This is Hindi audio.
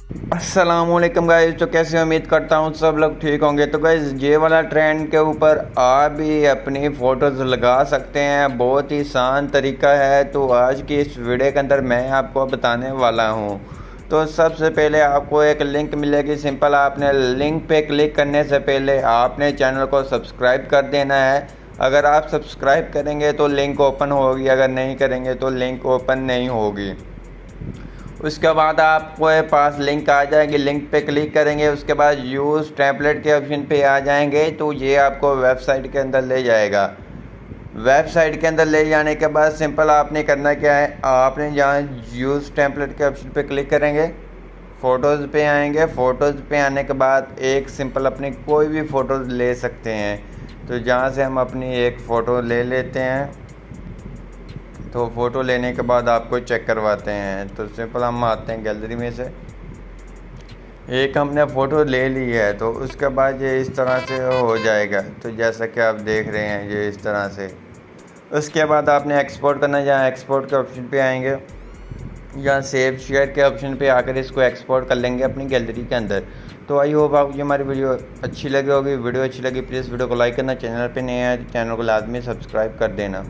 अस्सलामुअलैकुम गाइस। तो कैसे उम्मीद करता हूँ सब लोग ठीक होंगे। तो गाइस ये वाला ट्रेंड के ऊपर आप भी अपनी फ़ोटोज़ लगा सकते हैं, बहुत ही आसान तरीका है। तो आज की इस वीडियो के अंदर मैं आपको बताने वाला हूँ। तो सबसे पहले आपको एक लिंक मिलेगी, सिंपल आपने लिंक पे क्लिक करने से पहले आपने चैनल को सब्सक्राइब कर देना है। अगर आप सब्सक्राइब करेंगे तो लिंक ओपन होगी, अगर नहीं करेंगे तो लिंक ओपन नहीं होगी। उसके बाद आपको पास लिंक आ जाएगी, लिंक पे क्लिक करेंगे, उसके बाद यूज़ टेम्पलेट के ऑप्शन पे आ जाएंगे तो ये आपको वेबसाइट के अंदर ले जाएगा। वेबसाइट के अंदर ले जाने के बाद सिंपल आपने करना क्या है, आपने जहाँ यूज़ टेम्पलेट के ऑप्शन पे क्लिक करेंगे, फ़ोटोज़ पे आएंगे। फ़ोटोज़ पे आने के बाद एक सिंपल अपनी कोई भी फ़ोटोज़ ले सकते हैं। तो जहाँ से हम अपनी एक फ़ोटो ले लेते हैं। तो फ़ोटो लेने के बाद आपको चेक करवाते हैं। तो सिंपल हम आते हैं गैलरी में से, एक हमने फ़ोटो ले ली है तो उसके बाद ये इस तरह से हो जाएगा। तो जैसा कि आप देख रहे हैं ये इस तरह से। उसके बाद आपने एक्सपोर्ट करना है, जहाँ एक्सपोर्ट के ऑप्शन पे आएंगे, यहाँ सेव शेयर के ऑप्शन पे आकर इसको एक्सपोर्ट कर लेंगे अपनी गैलरी के अंदर। तो आई होप आपको हमारी वीडियो अच्छी लगी होगी। वीडियो अच्छी लगी प्लीज़ वीडियो को लाइक करना, चैनल पे नए आए तो चैनल को लाजमी सब्सक्राइब कर देना।